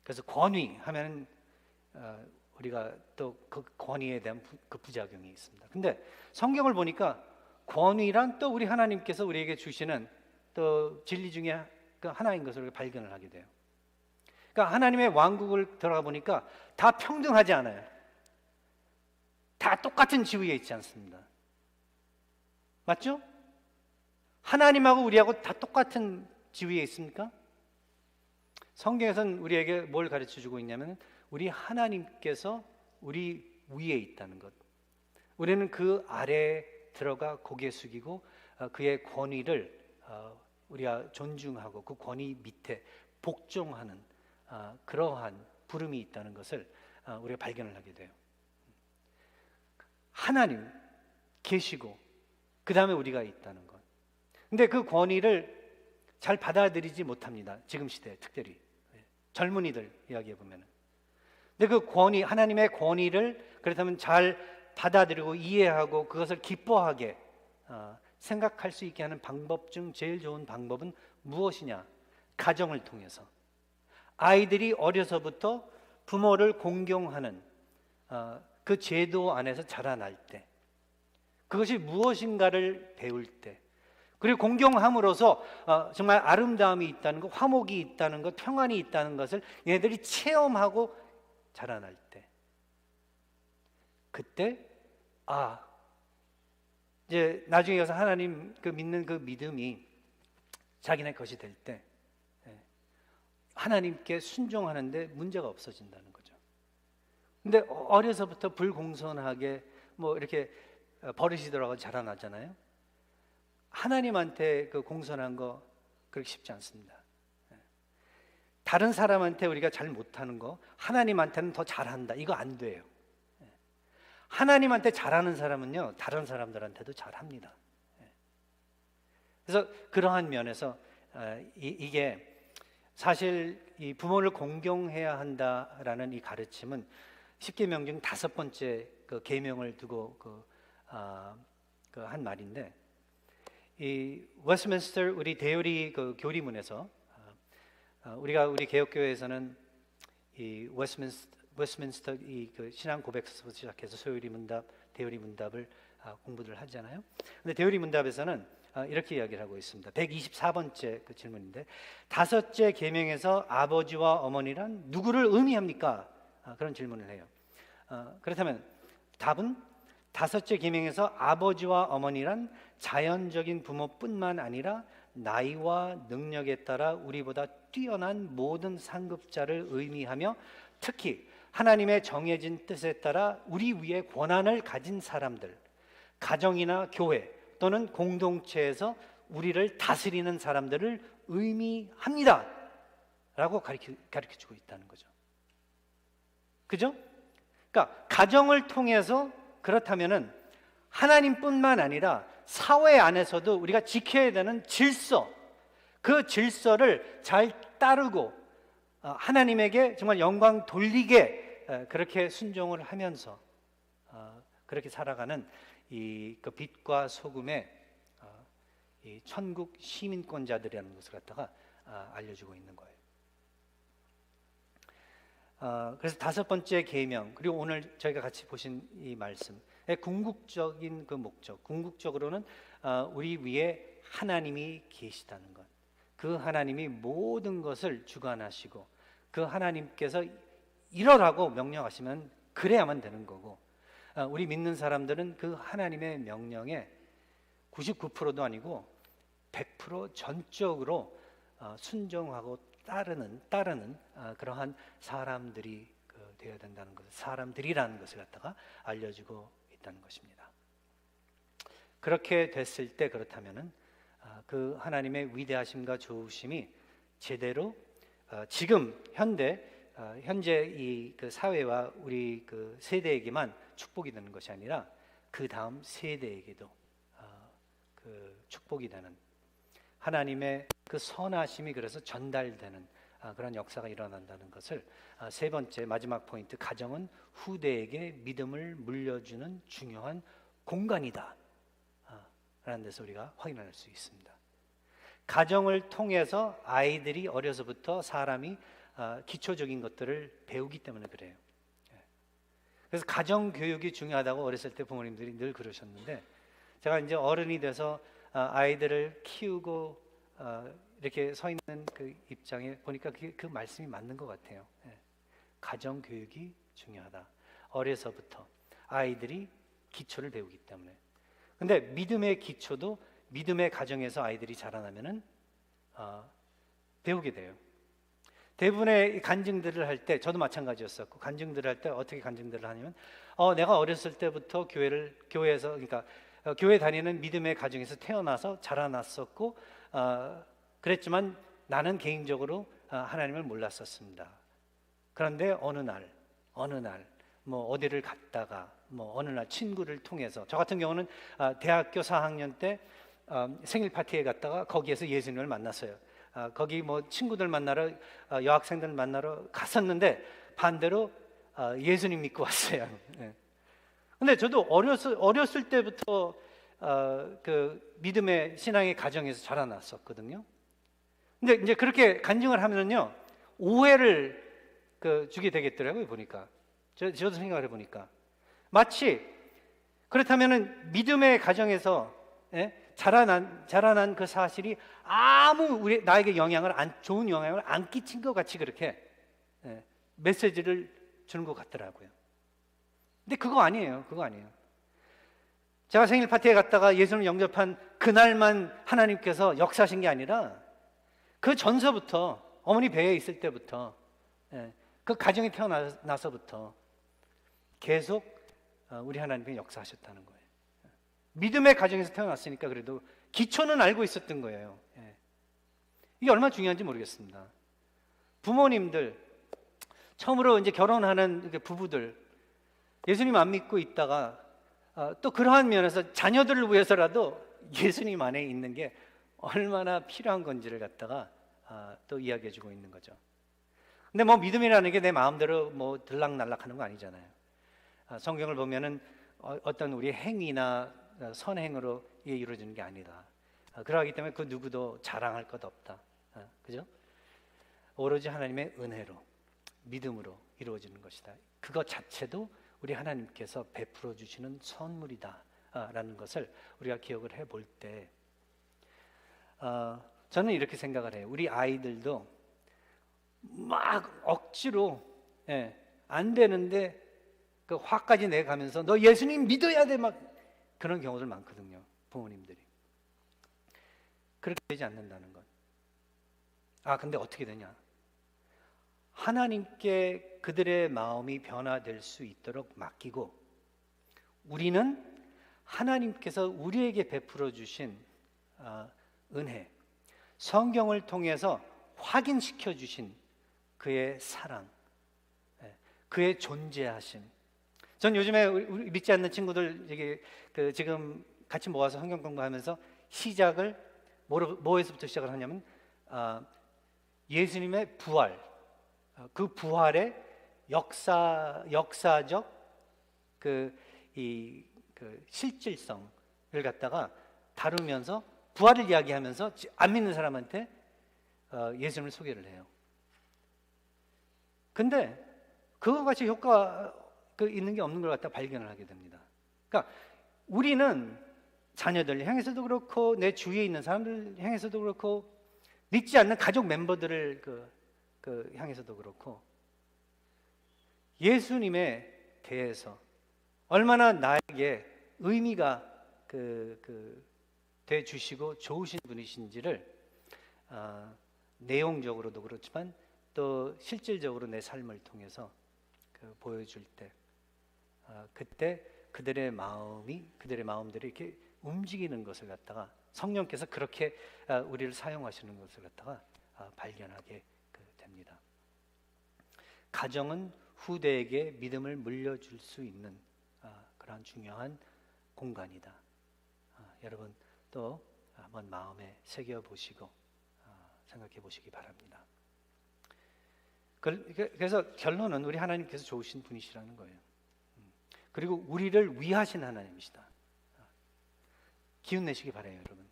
그래서 권위하면 우리가 또 그 권위에 대한 그 부작용이 있습니다. 근데 성경을 보니까 권위란 또 우리 하나님께서 우리에게 주시는 또 진리 중에 그 하나인 것을 발견을 하게 돼요. 그러니까 하나님의 왕국을 들어가 보니까 다 평등하지 않아요. 다 똑같은 지위에 있지 않습니다. 맞죠? 하나님하고 우리하고 다 똑같은 지위에 있습니까? 성경에서는 우리에게 뭘 가르쳐 주고 있냐면 우리 하나님께서 우리 위에 있다는 것. 우리는 그 아래에 들어가 고개 숙이고 그의 권위를 우리가 존중하고 그 권위 밑에 복종하는 그러한 부름이 있다는 것을 우리가 발견을 하게 돼요. 하나님 계시고 그 다음에 우리가 있다는 것. 근데 그 권위를 잘 받아들이지 못합니다. 지금 시대에 특별히 젊은이들 이야기해 보면은. 근데 그 권위, 하나님의 권위를 그렇다면 잘 받아들이고 이해하고 그것을 기뻐하게 생각할 수 있게 하는 방법 중 제일 좋은 방법은 무엇이냐? 가정을 통해서 아이들이 어려서부터 부모를 공경하는 그 제도 안에서 자라날 때, 그것이 무엇인가를 배울 때, 그리고 공경함으로써 정말 아름다움이 있다는 것, 화목이 있다는 것, 평안이 있다는 것을 얘네들이 체험하고 자라날 때, 그때 이제 나중에 가서 하나님 믿는 그 믿음이 자기네 것이 될 때 하나님께 순종하는데 문제가 없어진다는 거죠. 근데 어려서부터 불공손하게 뭐 이렇게 버릇이 들어가서 자라나잖아요. 하나님한테 그 공손한 거 그렇게 쉽지 않습니다. 다른 사람한테 우리가 잘 못하는 거 하나님한테는 더 잘한다, 이거 안 돼요. 하나님한테 잘하는 사람은요 다른 사람들한테도 잘합니다. 그래서 그러한 면에서 이게 사실 이 부모를 공경해야 한다라는 이 가르침은 십계명 중 5번째 그 계명을 두고 한 말인데, 이 웨스트민스터 우리 대요리 그 교리문에서 우리 개혁교회에서는 이 웨스트민스터 그 신앙 고백서부터 시작해서 소요리 문답, 대요리 문답을 공부를 하잖아요. 근데 대요리 문답에서는 이렇게 이야기를 하고 있습니다. 124번째 그 질문인데, 5째 계명에서 아버지와 어머니란 누구를 의미합니까? 그런 질문을 해요. 그렇다면 답은 5째 계명에서 아버지와 어머니란 자연적인 부모뿐만 아니라 나이와 능력에 따라 우리보다 뛰어난 모든 상급자를 의미하며 특히 하나님의 정해진 뜻에 따라 우리 위에 권한을 가진 사람들, 가정이나 교회 또는 공동체에서 우리를 다스리는 사람들을 의미합니다 라고 가르쳐주고 있다는 거죠. 그죠? 그러니까 가정을 통해서 그렇다면은 하나님뿐만 아니라 사회 안에서도 우리가 지켜야 되는 질서, 그 질서를 잘 따르고 하나님에게 정말 영광 돌리게 그렇게 순종을 하면서 그렇게 살아가는 그 빛과 소금의 이 천국 시민권자들이라는 것을 갖다가 알려주고 있는 거예요. 그래서 5번째 계명, 그리고 오늘 저희가 같이 보신 이 말씀의 궁극적인 그 목적, 궁극적으로는 우리 위에 하나님이 계시다는 것, 그 하나님이 모든 것을 주관하시고 그 하나님께서 이러라고 명령하시면 그래야만 되는 거고, 우리 믿는 사람들은 그 하나님의 명령에 99%도 아니고 100% 전적으로 순종하고 따르는 그러한 사람들이 되어야 된다는 것을, 사람들이라는 것을 갖다가 알려주고 있다는 것입니다. 그렇게 됐을 때, 그렇다면은 그 하나님의 위대하심과 좋으심이 제대로 지금 현재 이 그 사회와 우리 그 세대에게만 축복이 되는 것이 아니라 그 다음 세대에게도 그 축복이 되는, 하나님의 그 선하심이 그래서 전달되는 그런 역사가 일어난다는 것을, 세 번째 마지막 포인트, 가정은 후대에게 믿음을 물려주는 중요한 공간이다 라는 데서 우리가 확인할 수 있습니다. 가정을 통해서 아이들이 어려서부터 사람이 기초적인 것들을 배우기 때문에 그래요. 그래서 가정 교육이 중요하다고 어렸을 때 부모님들이 늘 그러셨는데, 제가 이제 어른이 돼서 아이들을 키우고 이렇게 서 있는 그 입장에 보니까 그 말씀이 맞는 것 같아요. 가정 교육이 중요하다. 어려서부터 아이들이 기초를 배우기 때문에. 근데 믿음의 기초도 믿음의 가정에서 아이들이 자라나면은 배우게 돼요. 대부분의 간증들을 할 때, 저도 마찬가지였었고, 간증들을 할 때 어떻게 간증들을 하냐면, 내가 어렸을 때부터 교회에서, 그러니까 교회 다니는 믿음의 가정에서 태어나서 자라났었고, 그랬지만 나는 개인적으로 하나님을 몰랐었습니다. 그런데 어느 날 뭐 어디를 갔다가 뭐 어느 날 친구를 통해서, 저 같은 경우는 대학교 4학년 때 생일 파티에 갔다가 거기에서 예수님을 만났어요. 거기 뭐 친구들 만나러, 여학생들 만나러 갔었는데 반대로 예수님 믿고 왔어요. 근데 저도 어렸을 때부터 그 믿음의 신앙의 가정에서 자라났었거든요. 근데 이제 그렇게 간증을 하면요, 오해를 주게 되겠더라고요. 보니까 저도 생각을 해보니까 마치, 그렇다면은 믿음의 가정에서 자라난 그 사실이 아무 나에게 좋은 영향을 안 끼친 것 같이 그렇게 메시지를 주는 것 같더라고요. 근데 그거 아니에요. 제가 생일 파티에 갔다가 예수님을 영접한 그날만 하나님께서 역사하신 게 아니라 그 전서부터, 어머니 배에 있을 때부터, 그 가정이 태어나서부터 계속 우리 하나님이 역사하셨다는 거예요. 믿음의 가정에서 태어났으니까 그래도 기초는 알고 있었던 거예요. 이게 얼마나 중요한지 모르겠습니다. 부모님들, 처음으로 이제 결혼하는 부부들, 예수님 안 믿고 있다가 또 그러한 면에서 자녀들을 위해서라도 예수님 안에 있는 게 얼마나 필요한 건지를 갖다가 또 이야기해주고 있는 거죠. 근데 뭐 믿음이라는 게 내 마음대로 뭐 들락날락하는 거 아니잖아요. 성경을 보면은 어떤 우리 행위나 선행으로 이루어지는 게 아니다. 그러하기 때문에 그 누구도 자랑할 것 없다. 그죠? 오로지 하나님의 은혜로, 믿음으로 이루어지는 것이다. 그것 자체도 우리 하나님께서 베풀어 주시는 선물이다 라는 것을 우리가 기억을 해볼 때, 저는 이렇게 생각을 해요. 우리 아이들도 막 억지로 안 되는데 그 화까지 내가면서 너 예수님 믿어야 돼 막 그런 경우들 많거든요. 부모님들이. 그렇게 되지 않는다는 것. 근데 어떻게 되냐? 하나님께 그들의 마음이 변화될 수 있도록 맡기고, 우리는 하나님께서 우리에게 베풀어 주신 은혜, 성경을 통해서 확인시켜 주신 그의 사랑, 그의 존재하심. 전 요즘에 우리 믿지 않는 친구들 지금 같이 모아서 성경 공부하면서 시작을 뭐에서부터 시작을 하냐면 예수님의 부활, 그 부활의 역사적 그 실질성을 갖다가 다루면서 부활을 이야기하면서 안 믿는 사람한테 예수님을 소개를 해요. 근데 그거 같이 효과 있는 게 없는 걸 갖다 발견을 하게 됩니다. 그러니까 우리는 자녀들 향해서도 그렇고 내 주위에 있는 사람들 향해서도 그렇고 믿지 않는 가족 멤버들을 향해서도 그렇고 예수님에 대해서 얼마나 나에게 의미가 돼 주시고 좋으신 분이신지를 내용적으로도 그렇지만 또 실질적으로 내 삶을 통해서 보여줄 때, 그때 그들의 마음들이 이렇게 움직이는 것을 갖다가 성령께서 그렇게 우리를 사용하시는 것을 갖다가 발견하게 됩니다. 가정은 후대에게 믿음을 물려줄 수 있는 그러한 중요한 공간이다. 여러분 또 한번 마음에 새겨 보시고 생각해 보시기 바랍니다. 그래서 결론은 우리 하나님께서 좋으신 분이시라는 거예요. 그리고 우리를 위하신 하나님이시다. 기운 내시기 바라요, 여러분.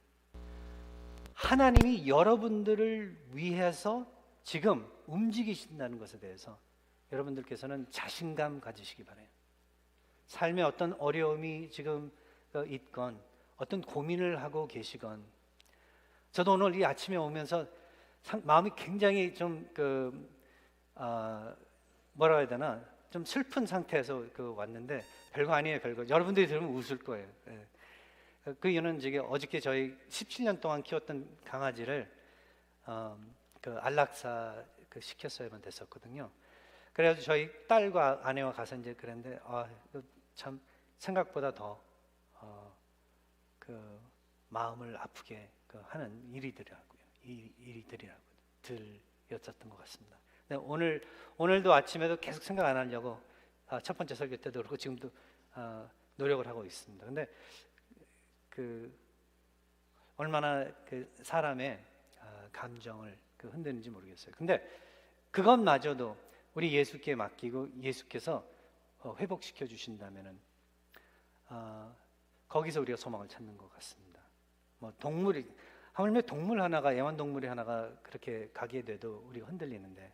하나님이 여러분들을 위해서 지금 움직이신다는 것에 대해서 여러분들께서는 자신감 가지시기 바라요. 삶에 어떤 어려움이 지금 있건 어떤 고민을 하고 계시건, 저도 오늘 이 아침에 오면서 마음이 굉장히 좀 뭐라 해야 되나, 좀 슬픈 상태에서 왔는데 별거 아니에요, 별거. 여러분들이 들으면 웃을 거예요. 그 이유는 어저께 저희 17년 동안 키웠던 강아지를 안락사 시켰어야만 됐었거든요. 그래서 저희 딸과 아내와 가서 이제 그랬는데 참 생각보다 더 마음을 아프게 하는 일이들이었던 것 같습니다. 오늘도 아침에도 계속 생각 안 하려고 첫 번째 설교 때도 그렇고 지금도 노력을 하고 있습니다. 근데 얼마나 사람의 감정을 흔드는지 모르겠어요. 근데 그것마저도 우리 예수께 맡기고 예수께서 회복시켜 주신다면은 거기서 우리가 소망을 찾는 것 같습니다. 하물며 애완동물이 하나가 그렇게 가게 돼도 우리가 흔들리는데,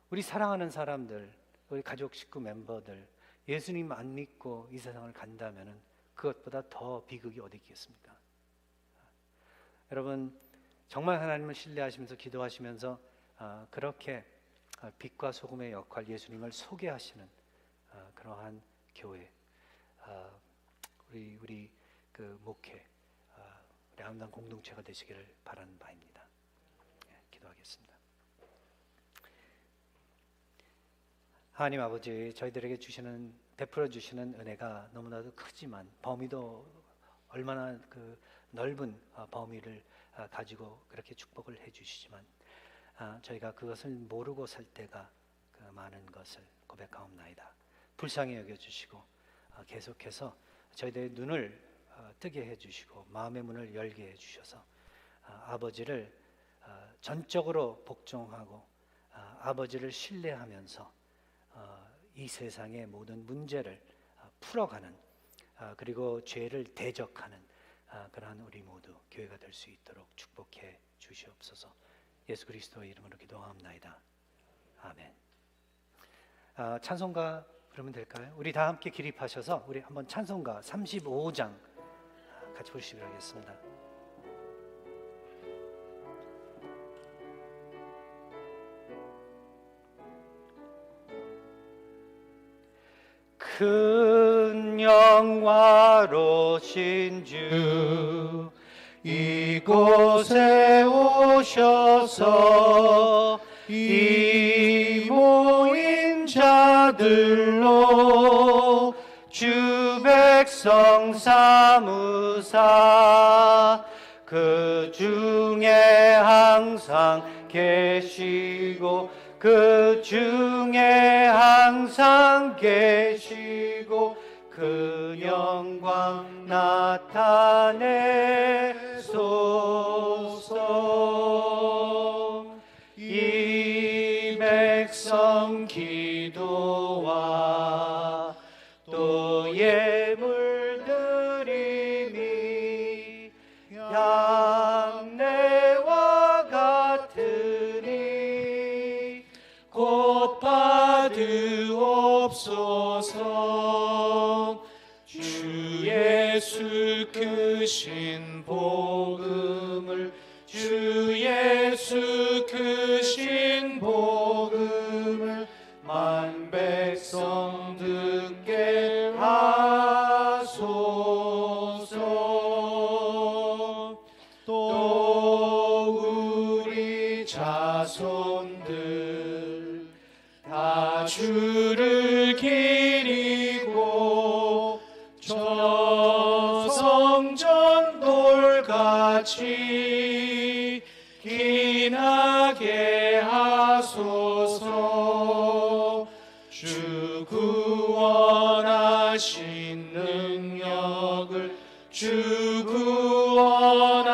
우리 사랑하는 사람들, 우리 가족 식구 멤버들 예수님 안 믿고 이 세상을 간다면은 그것보다 더 비극이 어디 있겠습니까? 여러분 정말 하나님을 신뢰하시면서 기도하시면서 그렇게 빛과 소금의 역할, 예수님을 소개하시는 그러한 교회, 우리 목회, 우리 아름다운 공동체가 되시기를 바라는 바입니다. 기도하겠습니다. 하나님 아버지, 저희들에게 베풀어 주시는 은혜가 너무나도 크지만 범위도 얼마나 넓은 범위를 가지고 그렇게 축복을 해주시지만 저희가 그것을 모르고 살 때가 많은 것을 고백하옵나이다. 불쌍히 여겨주시고 계속해서 저희들의 눈을 뜨게 해주시고 마음의 문을 열게 해주셔서 아버지를 전적으로 복종하고 아버지를 신뢰하면서 이 세상의 모든 문제를 풀어가는, 그리고 죄를 대적하는 그러한 우리 모두 교회가 될 수 있도록 축복해 주시옵소서. 예수 그리스도의 이름으로 기도하옵나이다. 아멘. 찬송가 부르면 될까요? 우리 다 함께 기립하셔서 우리 한번 찬송가 35장 같이 부르시기로 하겠습니다. 큰 영화로신 주 이곳에 오셔서 이 모인 자들로 주 백성 삼으사 그 중에 항상 계시고 그 중에 항상 계시고 그 영광 나타내소서. 이 백성 기도와 또 예물 드림이 향내와 같으니 곧 받으옵소서. 주 예수 크신 복음을, 주 예수 크신 복음을 만 백성 듣게 하소서. 구원하신 능력을 주 구원하신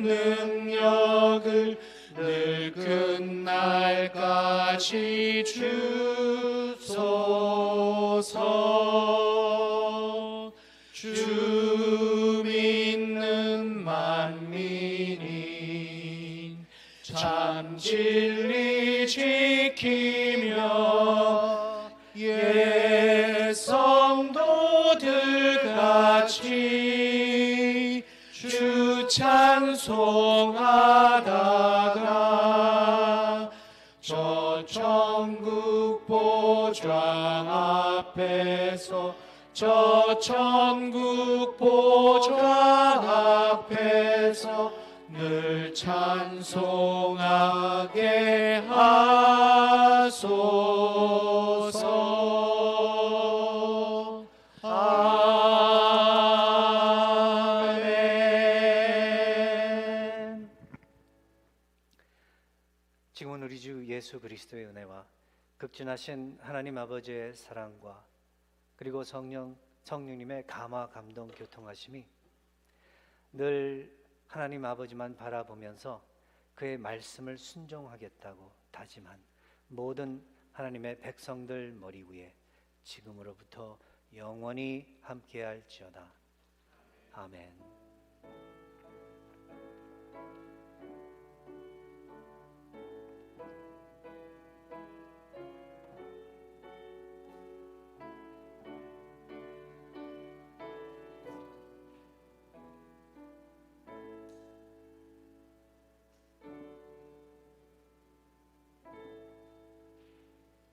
능력을 늙은 날까지 주소서. 주 믿는 만민이 참 진리 지키며 옛 성도들 같이 주 찬송하다가 저 천국 보좌 앞에서 저 천국 보좌 앞에서 늘 찬송하게 하소서. 아멘. 지금은 우리 주 예수 그리스도의 은혜와 극진하신 하나님 아버지의 사랑과 그리고 성령님의 감화 감동 교통하심이 늘 하나님 아버지만 바라보면서 그의 말씀을 순종하겠다고 다짐한 모든 하나님의 백성들 머리 위에 지금으로부터 영원히 함께할지어다. 아멘.